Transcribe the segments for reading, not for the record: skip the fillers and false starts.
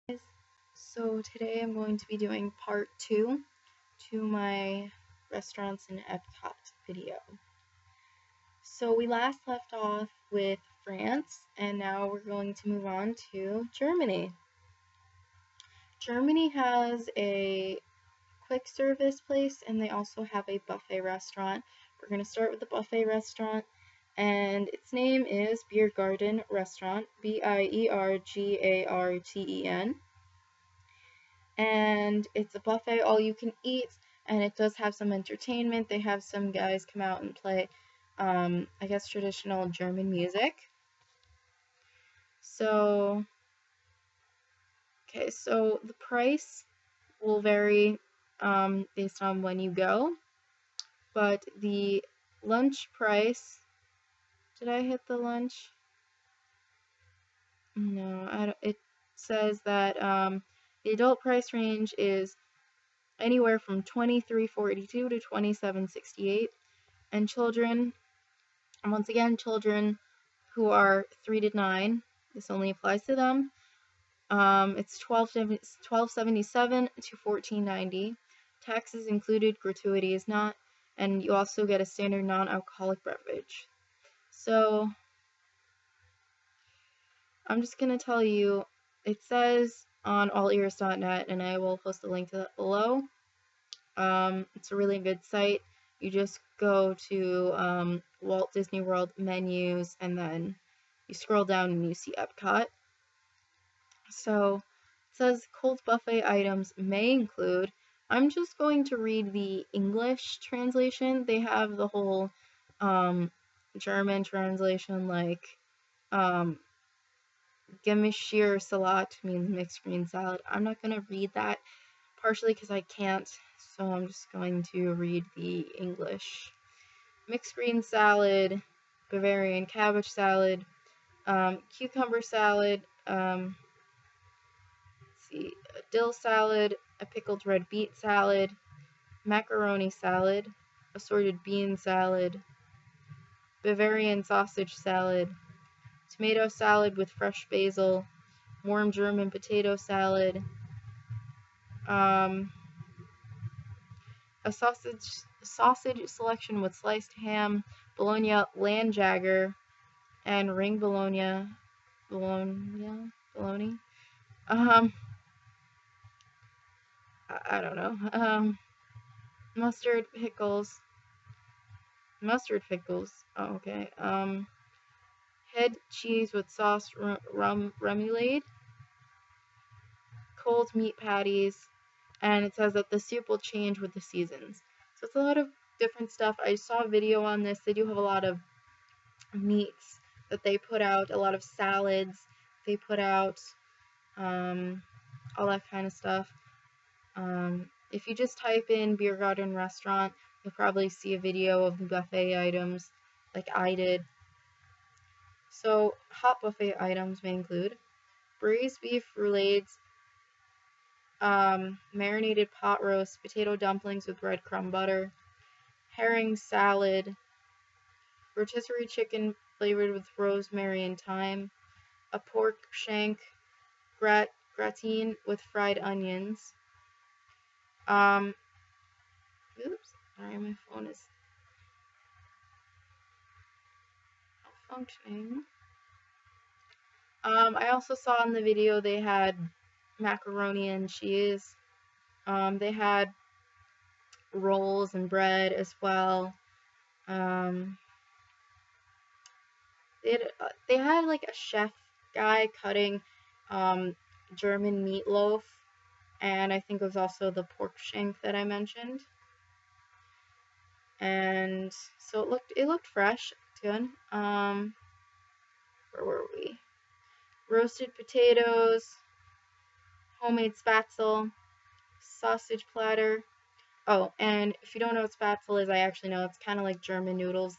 Guys, so today I'm going to be doing part 2 to my restaurants in Epcot video. So we last left off with France, and now we're going to move on to Germany. Germany has a quick service place, and they also have a buffet restaurant. We're going to start with the buffet restaurant, and its name is Biergarten Restaurant, Biergarten. And it's a buffet all you can eat, and it does have some entertainment. They have some guys come out and play I guess traditional German music. So so the price will vary based on when you go, but the lunch price, did I hit the lunch? No, I don't. It says that the adult price range is anywhere from $23.42 to $27.68, and children, once again, children who are 3 to 9, this only applies to them. It's $12.77 to $14.90. Taxes included, gratuity is not, and you also get a standard non-alcoholic beverage. So I'm just gonna tell you, it says on allears.net, and I will post a link to that below. It's a really good site. You just go to Walt Disney World menus, and then you scroll down and you see Epcot. So it says cold buffet items may include, I'm just going to read the English translation. They have the whole German translation, like Gemischter Salat means mixed green salad. I'm not going to read that, partially because I can't, so I'm just going to read the English. Mixed green salad, Bavarian cabbage salad, cucumber salad, let's see, a dill salad, a pickled red beet salad, macaroni salad, assorted bean salad, Bavarian sausage salad, tomato salad with fresh basil, warm German potato salad, a sausage selection with sliced ham, bologna landjagger, and ring bologna. I don't know. Mustard pickles. Oh, okay. Head cheese with sauce remoulade. Cold meat patties. And it says that the soup will change with the seasons. So it's a lot of different stuff. I saw a video on this. They do have a lot of meats that they put out, a lot of salads they put out, all that kind of stuff. If you just type in Biergarten Restaurant, you'll probably see a video of the buffet items like I did. So hot buffet items may include braised beef roulades, marinated pot roast, potato dumplings with breadcrumb butter, herring salad, rotisserie chicken flavored with rosemary and thyme, a pork shank gratin with fried onions. Oops, sorry, my phone is malfunctioning. I also saw in the video they had macaroni and cheese. They had rolls and bread as well. They had like a chef guy cutting German meatloaf, and I think it was also the pork shank that I mentioned. And so it looked fresh. It's good. Where were we? Roasted potatoes, homemade spatzel, sausage platter. Oh, and if you don't know what spatzel is, I actually know. It's kind of like German noodles.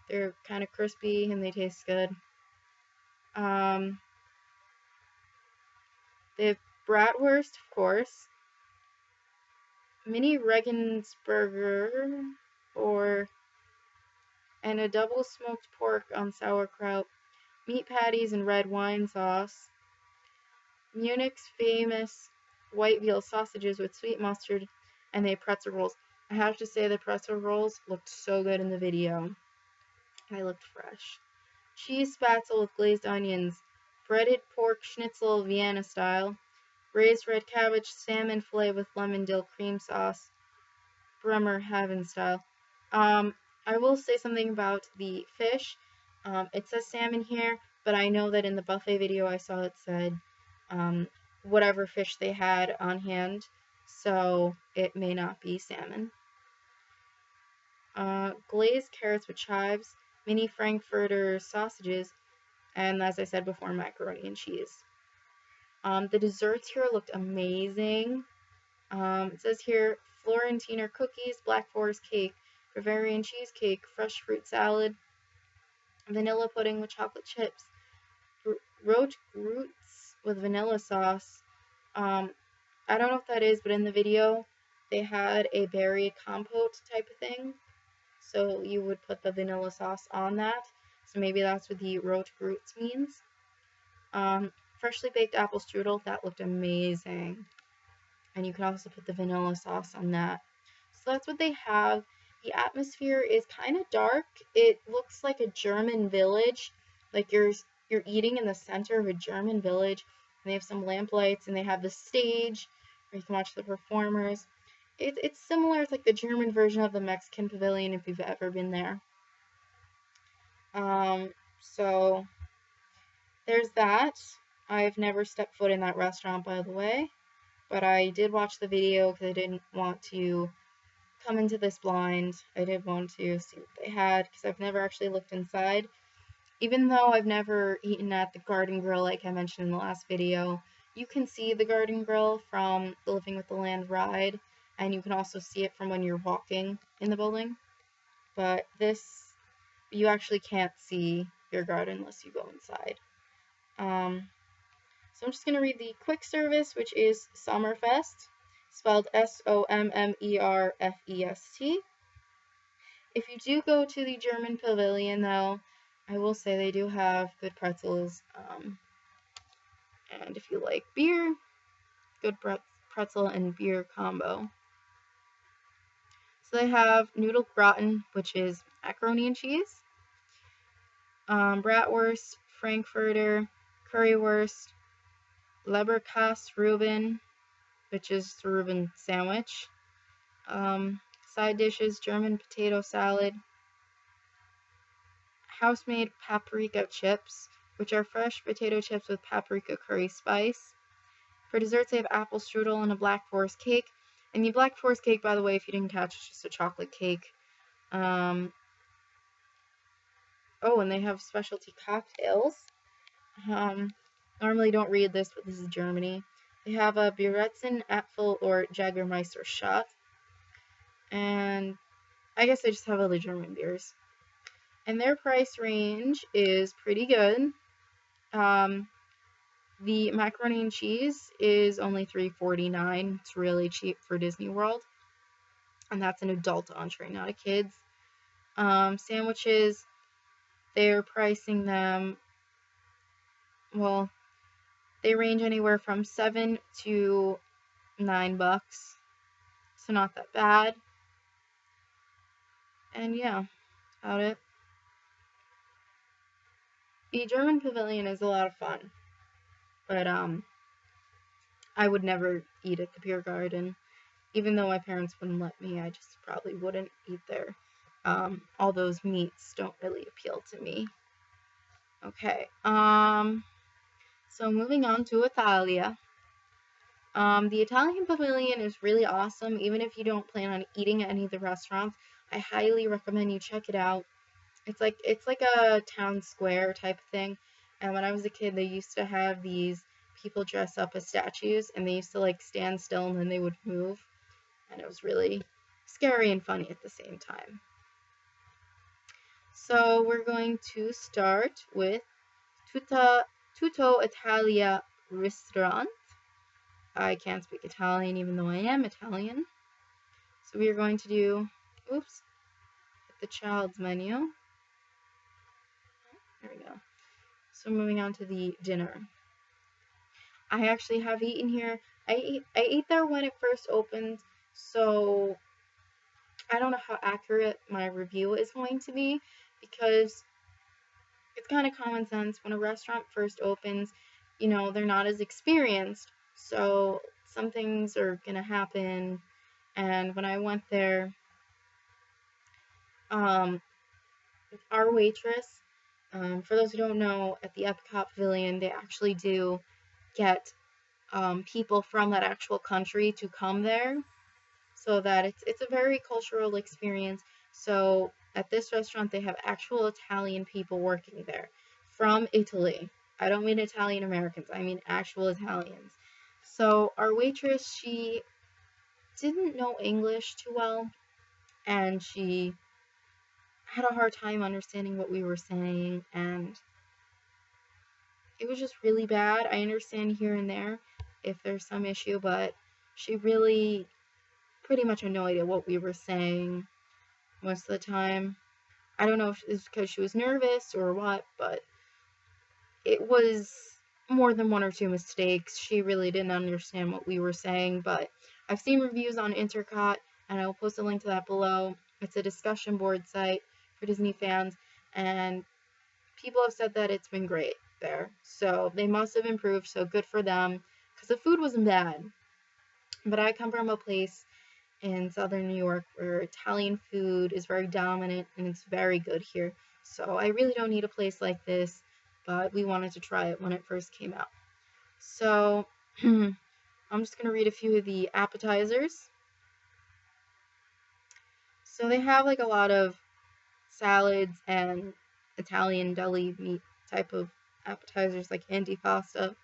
They're kind of crispy and they taste good. They have bratwurst, of course, mini Regensburger, and a double smoked pork on sauerkraut, meat patties and red wine sauce, Munich's famous white veal sausages with sweet mustard, and they pretzel rolls. I have to say the pretzel rolls looked so good in the video. They looked fresh. Cheese spatzel with glazed onions, breaded pork schnitzel Vienna style, braised red cabbage salmon fillet with lemon dill cream sauce, Bremerhaven style. I will say something about the fish. It says salmon here, but I know that in the buffet video I saw it said whatever fish they had on hand, so it may not be salmon. Glazed carrots with chives, mini Frankfurter sausages, and as I said before, macaroni and cheese. The desserts here looked amazing. It says here Florentiner cookies, Black Forest cake, Bavarian cheesecake, fresh fruit salad, vanilla pudding with chocolate chips, roach roots with vanilla sauce. I don't know what that is, but in the video they had a berry compote type of thing. So you would put the vanilla sauce on that. So maybe that's what the roach roots means. Freshly baked apple strudel, that looked amazing. And you can also put the vanilla sauce on that. So that's what they have. The atmosphere is kind of dark. It looks like a German village, like you're eating in the center of a German village. And they have some lamp lights, and they have the stage where you can watch the performers. It's similar. It's like the German version of the Mexican pavilion if you've ever been there. So there's that. I've never stepped foot in that restaurant, by the way, but I did watch the video because I didn't want to come into this blind. I did want to see what they had because I've never actually looked inside. Even though I've never eaten at the Garden Grill like I mentioned in the last video, you can see the Garden Grill from the Living with the Land ride, and you can also see it from when you're walking in the building. But this, you actually can't see your garden unless you go inside. So I'm just going to read the quick service, which is Sommerfest, spelled Sommerfest. If you do go to the German pavilion, though, I will say they do have good pretzels. And if you like beer, good pretzel and beer combo. So they have Nudelgratin, which is macaroni and cheese, Bratwurst, Frankfurter, Currywurst, Leberkäse Reuben, which is the Reuben sandwich. Side dishes, German potato salad, house-made paprika chips, which are fresh potato chips with paprika curry spice. For desserts, they have apple strudel and a Black Forest cake. And the Black Forest cake, by the way, if you didn't catch, it's just a chocolate cake. Oh, and they have specialty cocktails. Normally don't read this, but this is Germany. They have a Beeretzen, Apfel, or Jägermeister shot. And I guess they just have other German beers. And their price range is pretty good. The macaroni and cheese is only $3.49. It's really cheap for Disney World. And that's an adult entree, not a kid's. Sandwiches, they're pricing them, well, they range anywhere from $7 to $9. So not that bad. And yeah, that's about it. The German pavilion is a lot of fun. But I would never eat at the beer garden. Even though my parents wouldn't let me, I just probably wouldn't eat there. All those meats don't really appeal to me. Okay, so moving on to Italia. The Italian pavilion is really awesome. Even if you don't plan on eating at any of the restaurants, I highly recommend you check it out. It's like a town square type of thing. And when I was a kid, they used to have these people dress up as statues, and they used to like stand still and then they would move. And it was really scary and funny at the same time. So we're going to start with Tutto Italia Restaurant. I can't speak Italian even though I am Italian. So we are going to do, the child's menu. There we go. So moving on to the dinner. I actually have eaten here. I ate there when it first opened, so I don't know how accurate my review is going to be, because it's kind of common sense when a restaurant first opens, they're not as experienced, so some things are gonna happen. And when I went there, um, our waitress, for those who don't know, at the Epcot Pavilion, they actually do get people from that actual country to come there, so that it's a very cultural experience. So at this restaurant, they have actual Italian people working there from Italy. I don't mean Italian Americans, I mean actual Italians. So our waitress, she didn't know English too well, and she had a hard time understanding what we were saying, and it was just really bad. I understand here and there if there's some issue, but she really pretty much had no idea what we were saying most of the time. I don't know if it's because she was nervous or what, but it was more than one or two mistakes. She really didn't understand what we were saying, but I've seen reviews on Intercot, and I will post a link to that below. It's a discussion board site for Disney fans, and people have said that it's been great there. So they must have improved, so good for them, because the food wasn't bad. But I come from a place in southern New York where Italian food is very dominant and it's very good here. So I really don't need a place like this, but we wanted to try it when it first came out. So I'm just going to read a few of the appetizers. So they have like a lot of salads and Italian deli meat type of appetizers, like antipasta.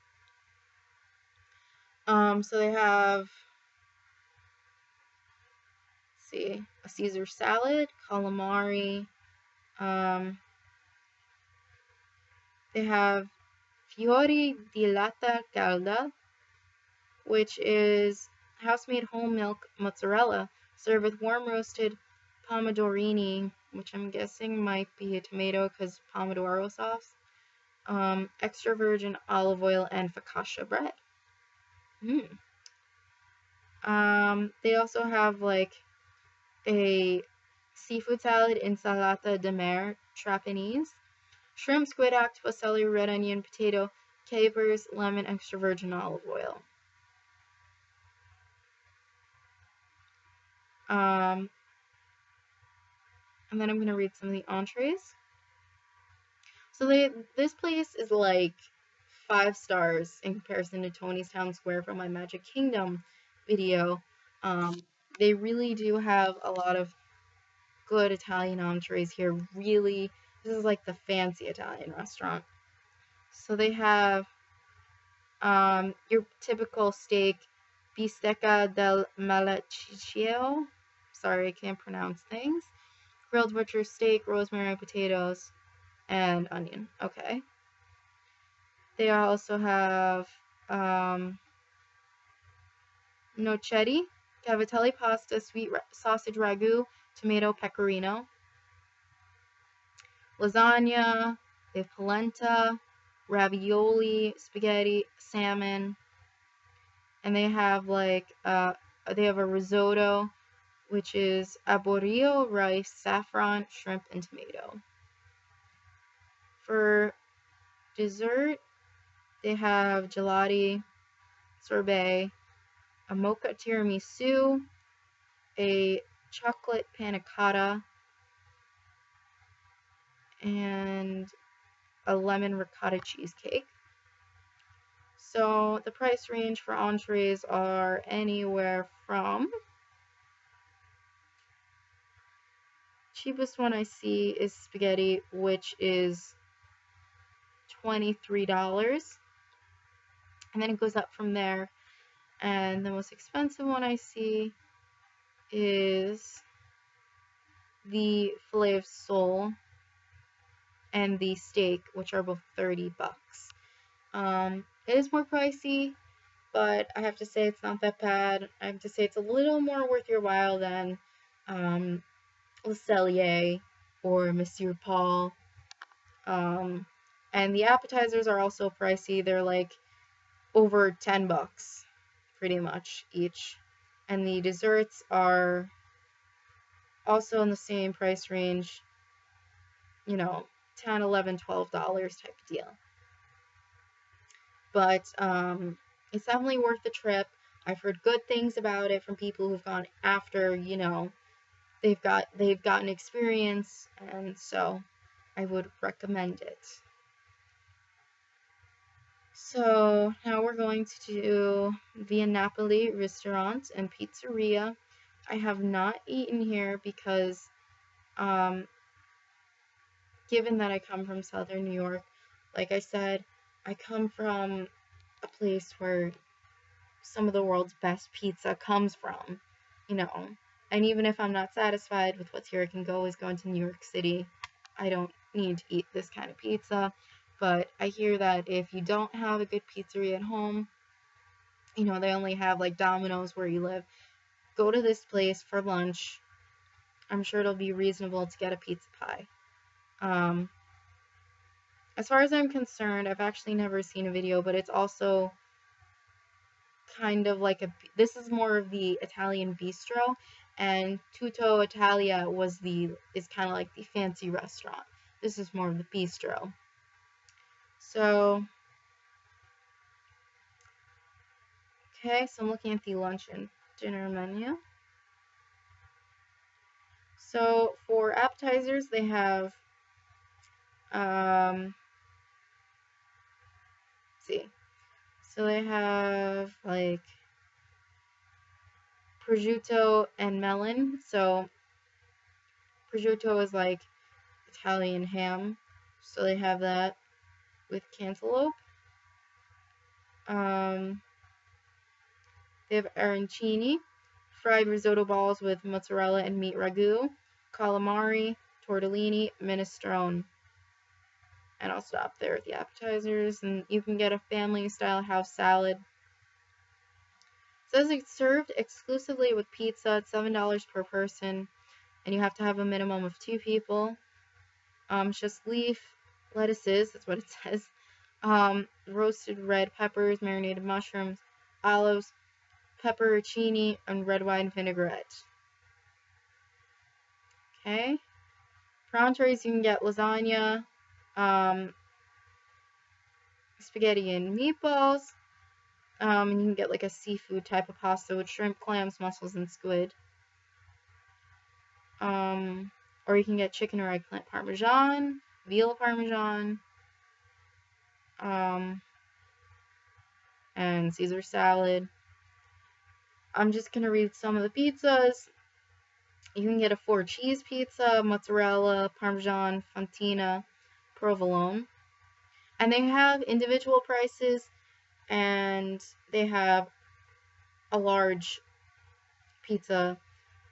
So they have, let's see, a Caesar salad, calamari. Um, they have fiori di latta calda, which is house-made whole milk mozzarella served with warm roasted pomodorini, which I'm guessing might be a tomato because pomodoro sauce, extra virgin olive oil, and focaccia bread. They also have like a seafood salad, insalata de mer Trapanese, shrimp, squid, octopus, celery, red onion, potato, capers, lemon, extra virgin olive oil. And then I'm gonna read some of the entrees. So this place is like 5 stars in comparison to Tony's Town Square from my Magic Kingdom video. They really do have a lot of good Italian entrees here. Really, this is like the fancy Italian restaurant. So they have your typical steak, bistecca del malaciccio. Sorry, I can't pronounce things. Grilled butcher steak, rosemary, potatoes, and onion. Okay. They also have nocetti, cavatelli pasta, sweet sausage ragu, tomato pecorino, lasagna, they have polenta, ravioli, spaghetti, salmon, and they have they have a risotto, which is arborio, rice, saffron, shrimp, and tomato. For dessert, they have gelati, sorbet, a mocha tiramisu, a chocolate panna cotta, and a lemon ricotta cheesecake. So the price range for entrees are anywhere from, cheapest one I see is spaghetti, which is $23, and then it goes up from there. And the most expensive one I see is the filet of sole and the steak, which are both $30. It is more pricey, but I have to say it's not that bad. I have to say it's a little more worth your while than Le Cellier or Monsieur Paul. And the appetizers are also pricey. They're like over $10 pretty much each. And the desserts are also in the same price range, you know, $10, $11, $12 type of deal. But it's definitely worth the trip. I've heard good things about it from people who've gone after, you know, they've gotten experience, and so I would recommend it. So now we're going to do Via Napoli Restaurant and Pizzeria. I have not eaten here because, given that I come from Southern New York, like I said, I come from a place where some of the world's best pizza comes from, you know. And even if I'm not satisfied with what's here, I can always go into New York City. I don't need to eat this kind of pizza. But I hear that if you don't have a good pizzeria at home, you know, they only have like Domino's where you live, go to this place for lunch. I'm sure it'll be reasonable to get a pizza pie. As far as I'm concerned, I've actually never seen a video, but it's also kind of like this is more of the Italian bistro, and Tutto Italia is kind of like the fancy restaurant. This is more of the bistro. So, okay, so I'm looking at the lunch and dinner menu. So for appetizers, they have, let's see, so they have like prosciutto and melon. So prosciutto is like Italian ham, so they have that with cantaloupe. They have arancini, fried risotto balls with mozzarella and meat ragu, calamari, tortellini, minestrone. And I'll stop there with the appetizers. And you can get a family-style house salad. It says it's served exclusively with pizza at $7 per person, and you have to have a minimum of 2 people. Just leaf lettuces, that's what it says. Roasted red peppers, marinated mushrooms, olives, pepperoncini, and red wine vinaigrette. Okay. For entrees, you can get lasagna, spaghetti and meatballs. And you can get like a seafood type of pasta with shrimp, clams, mussels, and squid. Or you can get chicken or eggplant parmesan, veal parmesan, and Caesar salad. I'm just gonna read some of the pizzas. You can get a 4-cheese pizza, mozzarella, parmesan, fontina, provolone. And they have individual prices, and they have a large pizza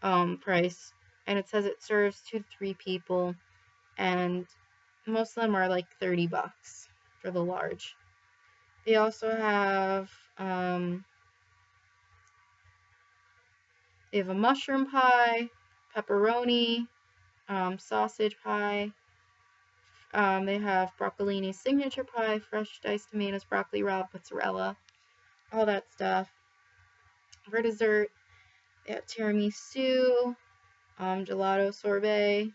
price. And it says it serves 2 to 3 people, and most of them are like $30 for the large. They also have a mushroom pie, pepperoni, sausage pie. They have broccolini signature pie, fresh diced tomatoes, broccoli rabe, mozzarella, all that stuff. For dessert, they have tiramisu, gelato sorbet,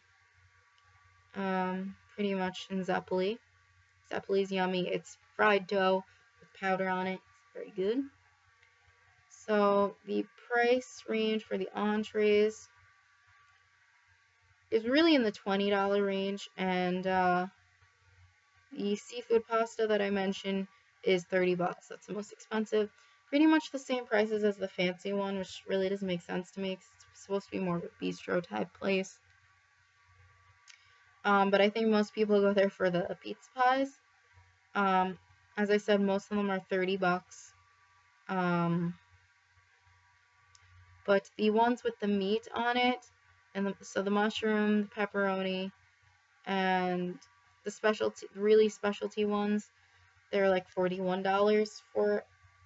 pretty much in zeppoli. Zeppoli's yummy. It's fried dough with powder on it. It's very good. So the price range for the entrees is really in the $20 range, and the seafood pasta that I mentioned is $30. That's the most expensive. Pretty much the same prices as the fancy one, which really doesn't make sense to me because it's supposed to be more of a bistro type place. But I think most people go there for the pizza pies. As I said, most of them are $30. But the ones with the meat on it, and so the mushroom, the pepperoni, and the really specialty ones, they're like $41 for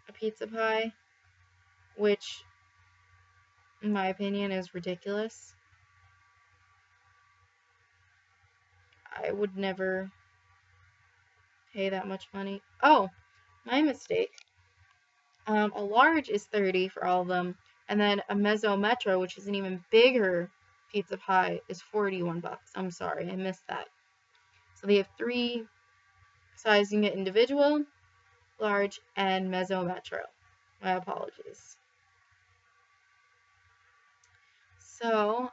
a pizza pie, which, in my opinion, is ridiculous. I would never pay that much money. Oh, my mistake. A large is 30 for all of them, and then a mezzo metro, which is an even bigger pizza pie, is 41 bucks. I'm sorry, I missed that. So they have three sizing it: individual, large, and mezzo metro. My apologies. So,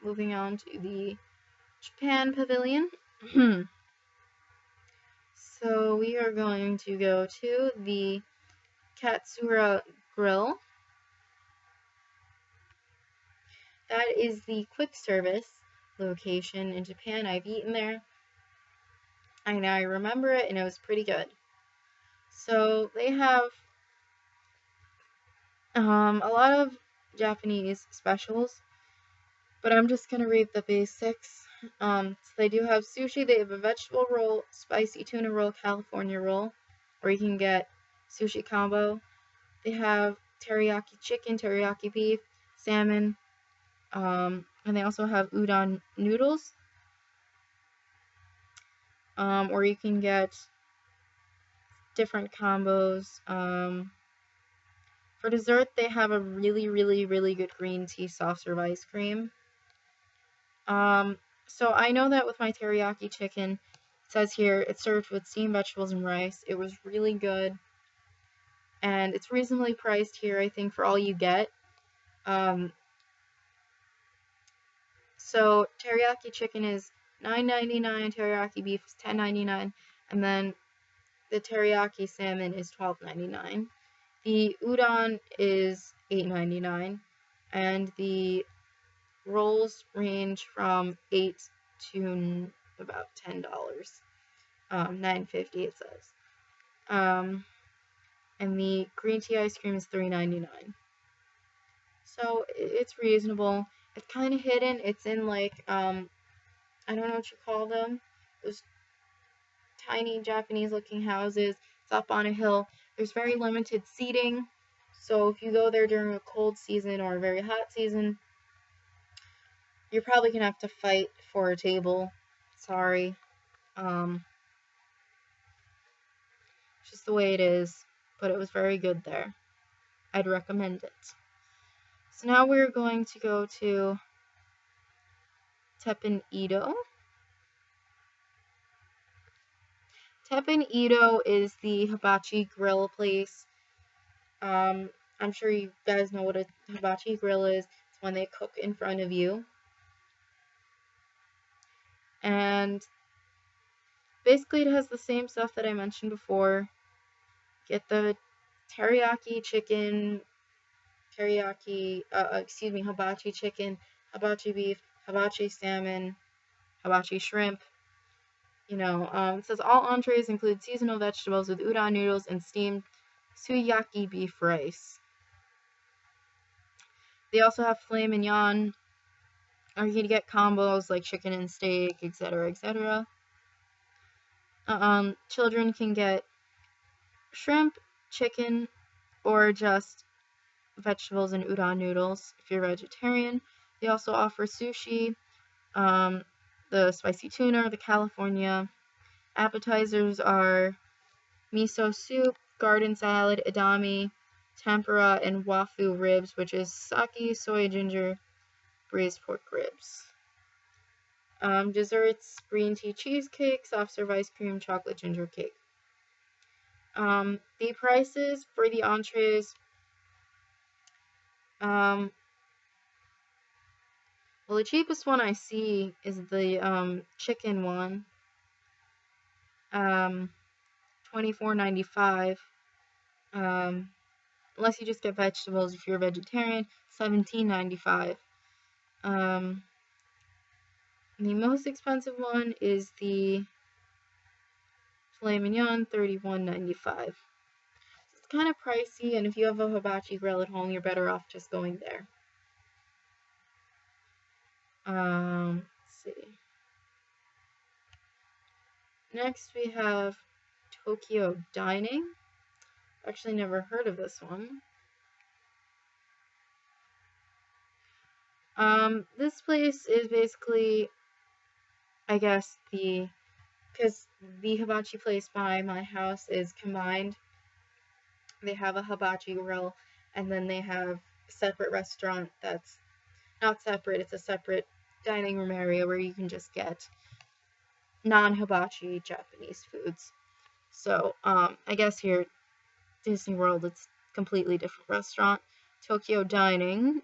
moving on to the Japan Pavilion. So we are going to go to the Katsura Grill. That is the quick service location in Japan. I've eaten there. I remember it, and it was pretty good. So they have a lot of Japanese specials, but I'm just gonna read the basics. So they do have sushi. They have a vegetable roll, spicy tuna roll, California roll, or you can get sushi combo. They have teriyaki chicken, teriyaki beef, salmon, and they also have udon noodles. Or you can get different combos. For dessert, they have a really, really, really good green tea soft serve ice cream. So I know that with my teriyaki chicken, it says here it's served with steamed vegetables and rice. It was really good, and it's reasonably priced here, I think, for all you get. So teriyaki chicken is $9.99, teriyaki beef is $10.99, and then the teriyaki salmon is $12.99. The udon is $8.99, and the rolls range from $8 to about $10. $9.50 it says. And the green tea ice cream is $3.99. So it's reasonable. It's kind of hidden. It's in like I don't know what you call them. Those tiny Japanese looking houses. It's up on a hill. There's very limited seating. So if you go there during a cold season or a very hot season, you're probably gonna have to fight for a table. Sorry. Just the way it is. But it was very good there. I'd recommend it. So now we're going to go to Teppan Edo. Teppan Edo is the hibachi grill place. I'm sure you guys know what a hibachi grill is. It's when they cook in front of you. And basically it has the same stuff that I mentioned before. Get the teriyaki chicken, hibachi chicken, hibachi beef, hibachi salmon, hibachi shrimp. It says all entrees include seasonal vegetables with udon noodles and steamed suyaki beef rice. They also have filet mignon, or you can get combos like chicken and steak, etc., etc. Children can get shrimp, chicken, or just vegetables and udon noodles if you're vegetarian. They also offer sushi, the spicy tuna, the California. Appetizers are miso soup, garden salad, edamame, tempura, and wafu ribs, which is sake, soy ginger, braised pork ribs. Desserts, green tea cheesecake, soft serve ice cream, chocolate ginger cake. The prices for the entrees, well, the cheapest one I see is the chicken one, $24.95. Unless you just get vegetables if you're a vegetarian, $17.95. The most expensive one is the filet mignon, $31.95. It's kind of pricey, and if you have a hibachi grill at home, you're better off just going there. Let's see. Next we have Tokyo Dining. Actually never heard of this one. This place is basically, I guess, because the hibachi place by my house is combined. they have a hibachi grill, and then they have a separate restaurant that's not separate, it's a separate dining room area where you can just get non-hibachi Japanese foods. So, I guess here Disney World, it's completely different restaurant. Tokyo Dining.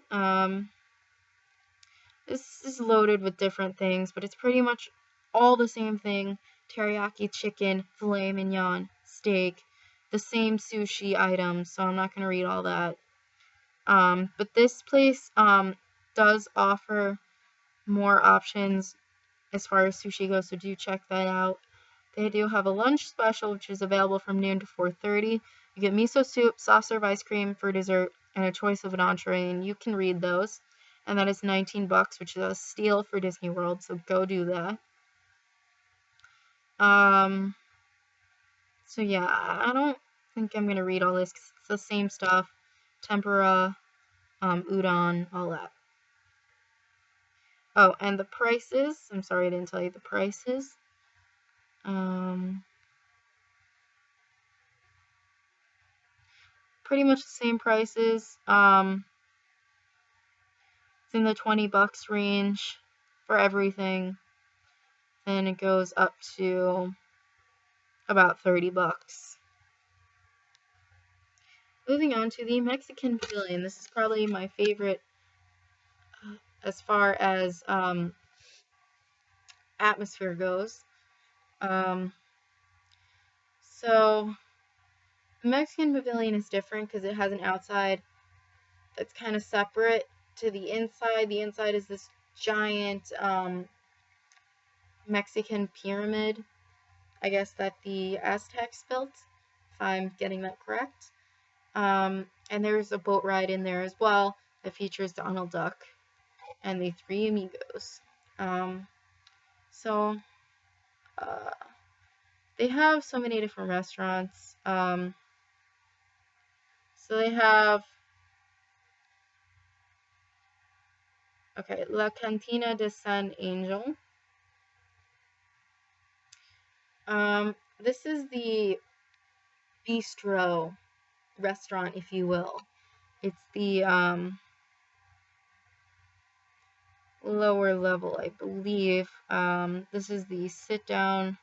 This is loaded with different things, but it's pretty much all the same thing. Teriyaki chicken, filet mignon, steak, the same sushi items, so I'm not going to read all that. But this place does offer more options as far as sushi goes, so do check that out. They do have a lunch special, which is available from noon to 4:30. You get miso soup, soft serve ice cream for dessert, and a choice of an entree, and you can read those. And that is $19, which is a steal for Disney World, so go do that. So yeah, I don't think I'm gonna read all this because it's the same stuff. Tempura, udon, all that. Oh, and the prices. I'm sorry I didn't tell you the prices. Pretty much the same prices. It's in the $20 range for everything. Then it goes up to about $30. Moving on to the Mexican Pavilion. This is probably my favorite as far as atmosphere goes. So the Mexican Pavilion is different because it has an outside that's kind of separate to the inside. The inside is this giant Mexican pyramid, I guess, that the Aztecs built, if I'm getting that correct. And there's a boat ride in there as well that features Donald Duck and the Three Amigos. So they have so many different restaurants. So they have, okay, La Cantina de San Angel. This is the bistro restaurant, if you will. It's the lower level, I believe. This is the sit down.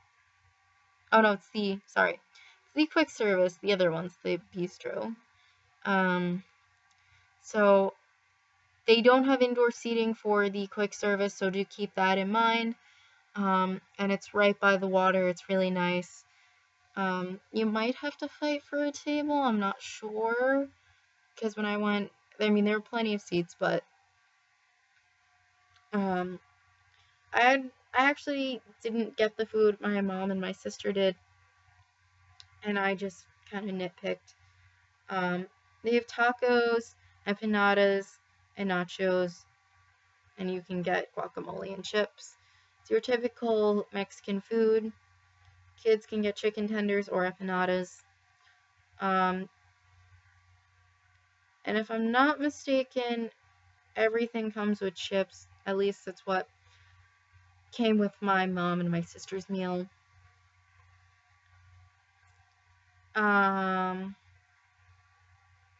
Oh no, it's the quick service. The other one's the bistro. So they don't have indoor seating for the quick service, so do keep that in mind. And it's right by the water. It's really nice. You might have to fight for a table. I'm not sure, because when I went, I mean, there were plenty of seats, but I actually didn't get the food. My mom and my sister did, and I just kind of nitpicked. They have tacos, empanadas, and nachos, and you can get guacamole and chips. It's your typical Mexican food. Kids can get chicken tenders or empanadas. And if I'm not mistaken, everything comes with chips. At least that's what came with my mom and my sister's meal.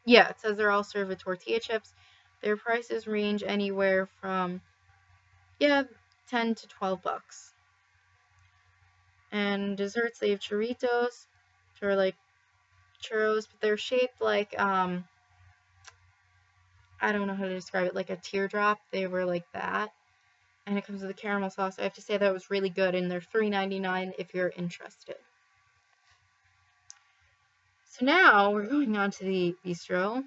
Yeah, it says they're all served with tortilla chips. Their prices range anywhere from, $10 to $12. And desserts, they have churritos, which are like churros, but they're shaped like, I don't know how to describe it, like a teardrop. They were like that. And it comes with a caramel sauce. I have to say that was really good, and they're $3.99 if you're interested. So now we're going on to the bistro,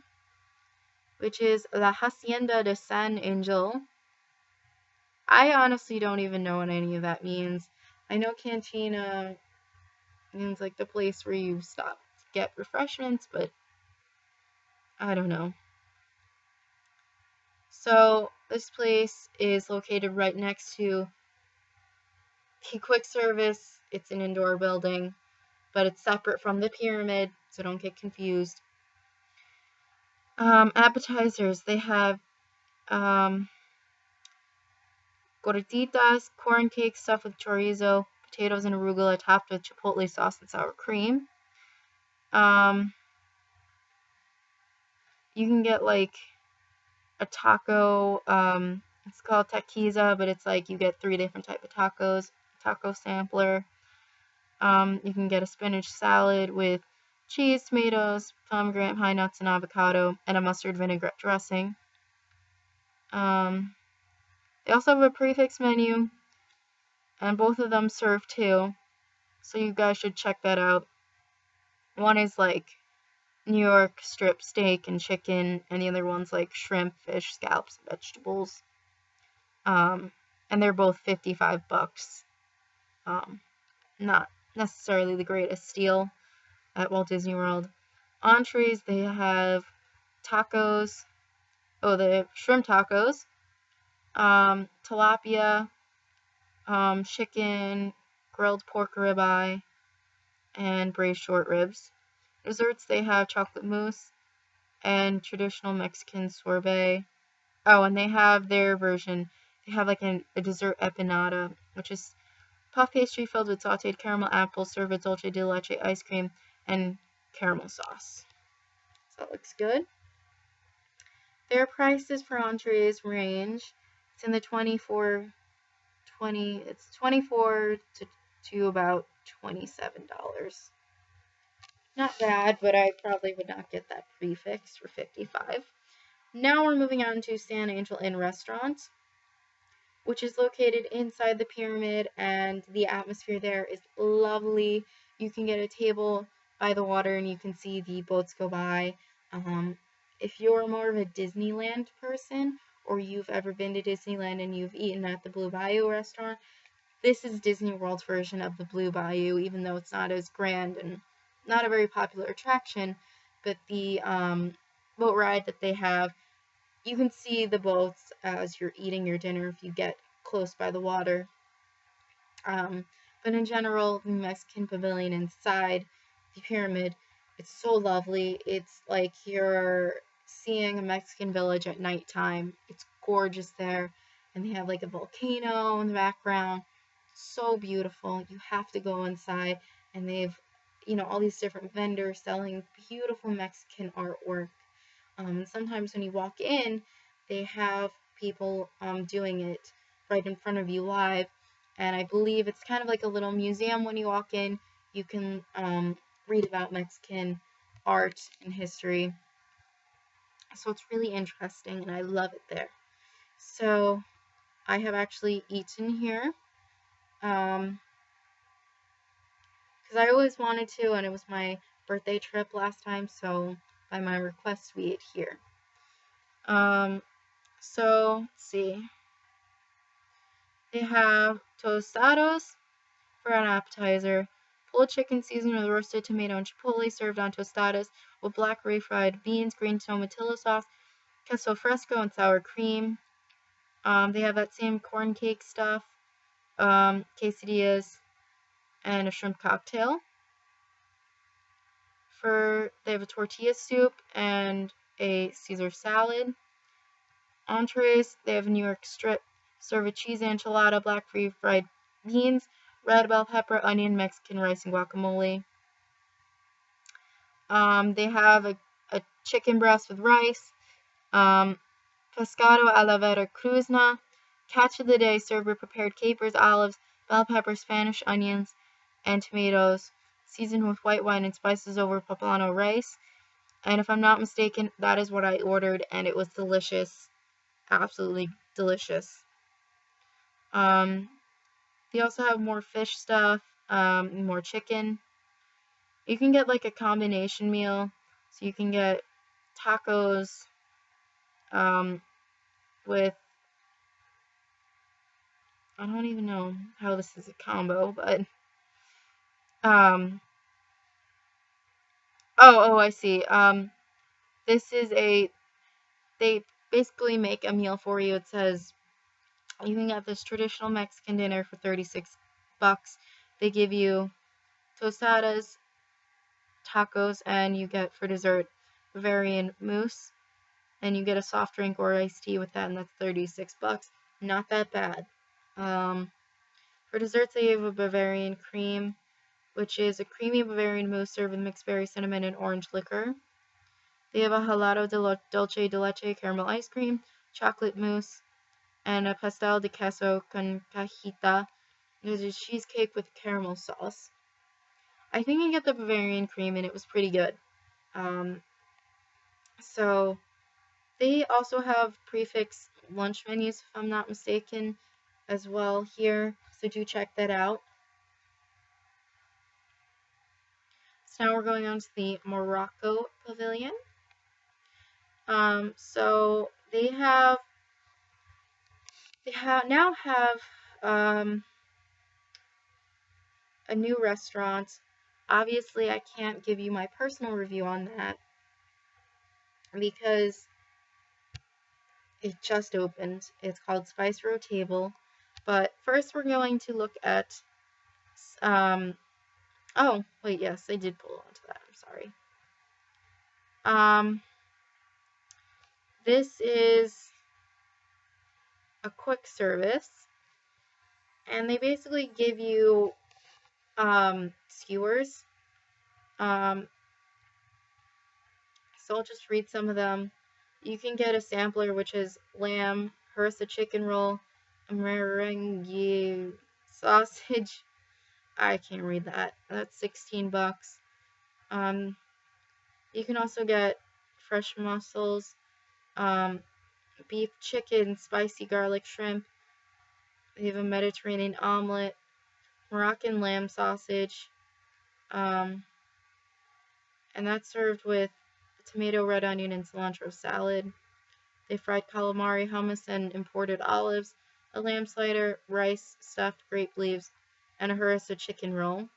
which is La Hacienda de San Angel. I honestly don't even know what any of that means. I know cantina means like the place where you stop to get refreshments, but I don't know. So this place is located right next to the quick service. It's an indoor building, but it's separate from the pyramid, so don't get confused. Appetizers, they have gorditas, corn cake stuffed with chorizo, potatoes and arugula topped with chipotle sauce and sour cream. You can get like a taco, it's called taquiza, but it's like you get 3 different type of tacos, taco sampler. You can get a spinach salad with cheese, tomatoes, pomegranate, pine nuts, and avocado, and a mustard vinaigrette dressing. They also have a prefix menu, and both of them serve 2, so you guys should check that out. One is like New York strip steak and chicken, and the other one's like shrimp, fish, scallops, vegetables. And they're both $55. Not necessarily the greatest steal at Walt Disney World. Entrees, they have tacos. Oh, they have shrimp tacos, tilapia, chicken, grilled pork ribeye, and braised short ribs. Desserts, they have chocolate mousse and traditional Mexican sorbet. Oh, and they have their version. They have like a dessert empanada, which is puff pastry filled with sauteed caramel apples served with dulce de leche ice cream and caramel sauce. So that looks good. Their prices for entrees range. It's in the 24 to about $27. Not bad, but I probably would not get that prefix for $55. Now we're moving on to San Angel Inn Restaurant, which is located inside the pyramid, and the atmosphere there is lovely. You can get a table by the water and you can see the boats go by. If you're more of a Disneyland person, or you've ever been to Disneyland and you've eaten at the Blue Bayou restaurant, this is Disney World's version of the Blue Bayou, even though it's not as grand and not a very popular attraction. But the boat ride that they have, you can see the boats as you're eating your dinner if you get close by the water. But in general, the Mexican pavilion inside the pyramid, it's so lovely. It's like you're seeing a Mexican village at nighttime. It's gorgeous there. And they have like a volcano in the background. So beautiful. You have to go inside. And they've, all these different vendors selling beautiful Mexican artwork. Sometimes when you walk in, they have people doing it right in front of you live. And I believe it's kind of like a little museum when you walk in. You can read about Mexican art and history. So it's really interesting, and I love it there. So I have actually eaten here. Because I always wanted to, and it was my birthday trip last time, so by my request, we ate here. So, let's see. They have tostados for an appetizer. Pulled chicken seasoned with roasted tomato and chipotle served on tostadas with black refried beans, green tomatillo sauce, queso fresco, and sour cream. They have that same corn cake stuff, quesadillas, and a shrimp cocktail. They have a tortilla soup and a Caesar salad. Entrees, they have a New York strip, served with cheese enchilada, black refried beans, red bell pepper, onion, Mexican rice, and guacamole. They have a chicken breast with rice, pescado a la veracruzna, catch of the day served with prepared capers, olives, bell pepper, Spanish onions, and tomatoes, seasoned with white wine and spices over poblano rice. And if I'm not mistaken, that is what I ordered, and it was delicious. Absolutely delicious. They also have more fish stuff, more chicken. You can get like a combination meal, so you can get tacos with, I don't even know how this is a combo, but I see. This is they basically make a meal for you. It says you can get this traditional Mexican dinner for $36. They give you tostadas, tacos, and you get for dessert Bavarian mousse, and you get a soft drink or iced tea with that, and that's $36. Not that bad. For desserts, they have a Bavarian cream, which is a creamy Bavarian mousse served with mixed berry, cinnamon, and orange liquor. They have a helado dulce de leche caramel ice cream, chocolate mousse, and a pastel de queso con cajita. There's a cheesecake with caramel sauce. I think I get the Bavarian cream, and it was pretty good. Um, so they also have prefix lunch menus, if I'm not mistaken, as well here. So do check that out. So now we're going on to the Morocco Pavilion. So they now have a new restaurant. Obviously, I can't give you my personal review on that because it just opened. It's called Spice Row Table. But first, we're going to look at. Oh, wait, yes, I did pull onto that. I'm sorry. This is a quick service, and they basically give you skewers. So I'll just read some of them. You can get a sampler, which is lamb, harissa chicken roll, a merengue sausage. I can't read that. That's $16. You can also get fresh mussels, beef, chicken, spicy garlic shrimp. They have a Mediterranean omelet, Moroccan lamb sausage, and that's served with tomato, red onion, and cilantro salad. They fried calamari, hummus, and imported olives, a lamb slider, rice, stuffed grape leaves, and a harissa chicken roll.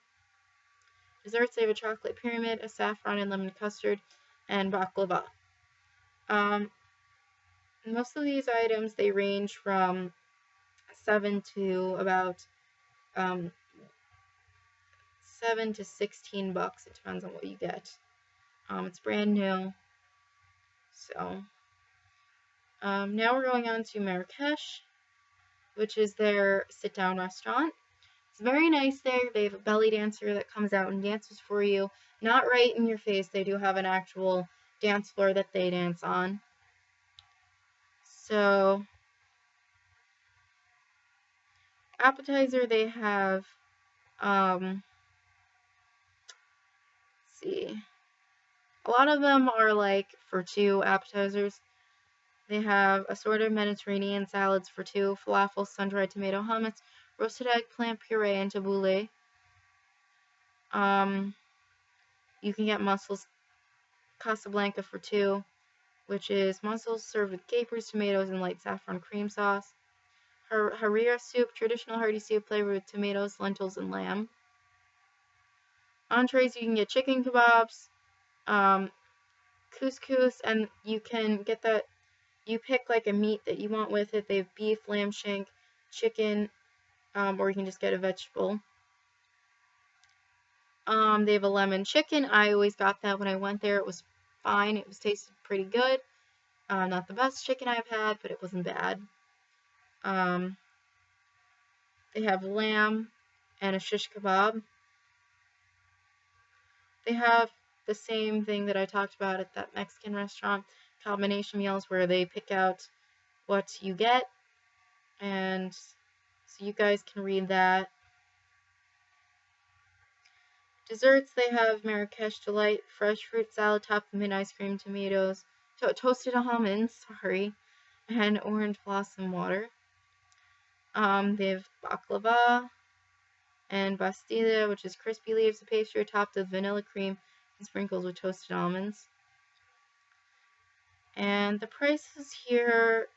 Desserts, they have a chocolate pyramid, a saffron and lemon custard, and baklava. Most of these items, they range from 7 to about 7 to $16. It depends on what you get. It's brand new. So now we're going on to Marrakesh, which is their sit-down restaurant. It's very nice there. They have a belly dancer that comes out and dances for you. Not right in your face. They do have an actual dance floor that they dance on. So, appetizer, they have, let's see, a lot of them are like for 2 appetizers. They have assorted Mediterranean salads for 2, falafel, sun-dried tomato hummus, roasted eggplant puree, and tabbouleh. You can get mussels Casablanca for 2, which is mussels served with capers, tomatoes, and light saffron cream sauce. Harira soup, traditional hearty soup flavored with tomatoes, lentils, and lamb. Entrees, you can get chicken kebabs, couscous, and you can get that. You pick like a meat that you want with it. They have beef, lamb shank, chicken, or you can just get a vegetable. They have a lemon chicken. I always got that when I went there. It was fine. It was tasted pretty good. Not the best chicken I've had, but it wasn't bad. They have lamb and a shish kebab. They have the same thing that I talked about at that Mexican restaurant, combination meals where they pick out what you get, and so you guys can read that. Desserts, they have Marrakesh Delight, fresh fruit salad topped with mint ice cream, tomatoes, toasted almonds, and orange blossom water. They have baklava and pastilla, which is crispy leaves of pastry topped with vanilla cream and sprinkled with toasted almonds. And the prices here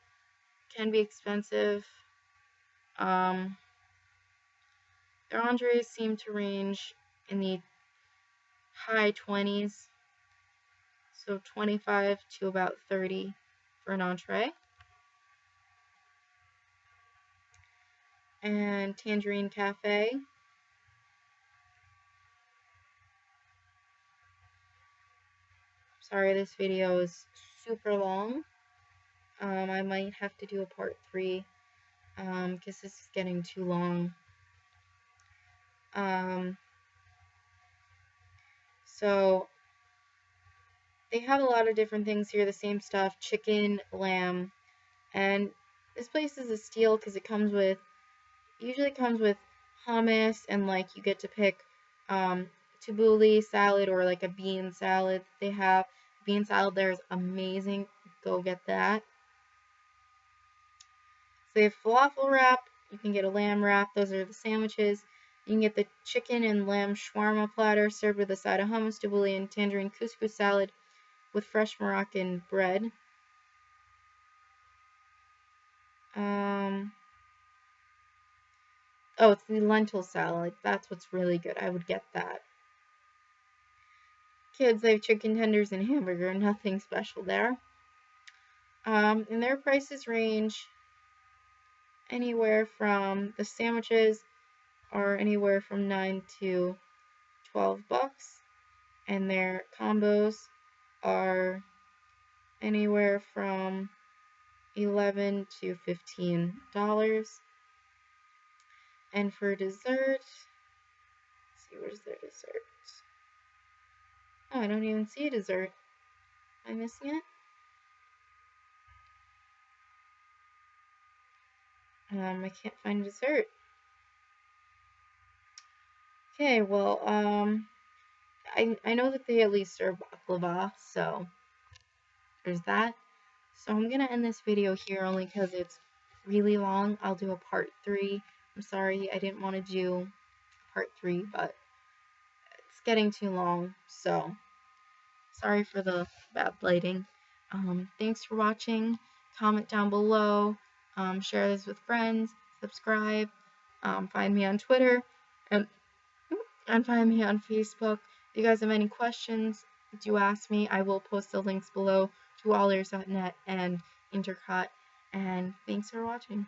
can be expensive. Their entrees seem to range in the high 20s, so 25 to about 30 for an entree. And Tangerine Cafe. Sorry, this video is super long. I might have to do a part 3, because this is getting too long. So they have a lot of different things here, the same stuff, chicken, lamb, and this place is a steal because usually comes with hummus, and like you get to pick tabbouleh salad or like a bean salad that they have. Bean salad there is amazing. Go get that. So they have falafel wrap. You can get a lamb wrap. Those are the sandwiches. You can get the chicken and lamb shawarma platter served with a side of hummus, tabbouleh, and tangerine couscous salad with fresh Moroccan bread. Oh, it's the lentil salad. That's what's really good. I would get that. Kids, they have chicken tenders and hamburger. Nothing special there. And their prices range anywhere from, the sandwiches are anywhere from $9 to $12, and their combos are anywhere from $11 to $15. And for dessert, let's see, where's their dessert? Oh, I don't even see a dessert. Am I missing it? I can't find dessert. Okay, well, I know that they at least serve baklava, so there's that. So I'm gonna end this video here only because it's really long. I'll do a part 3. I'm sorry, I didn't want to do part 3, but it's getting too long, so sorry for the bad lighting. Thanks for watching. Comment down below. Share this with friends. Subscribe. Find me on Twitter. And find me on Facebook. If you guys have any questions, do ask me. I will post the links below to allears.net and Intercot. And thanks for watching.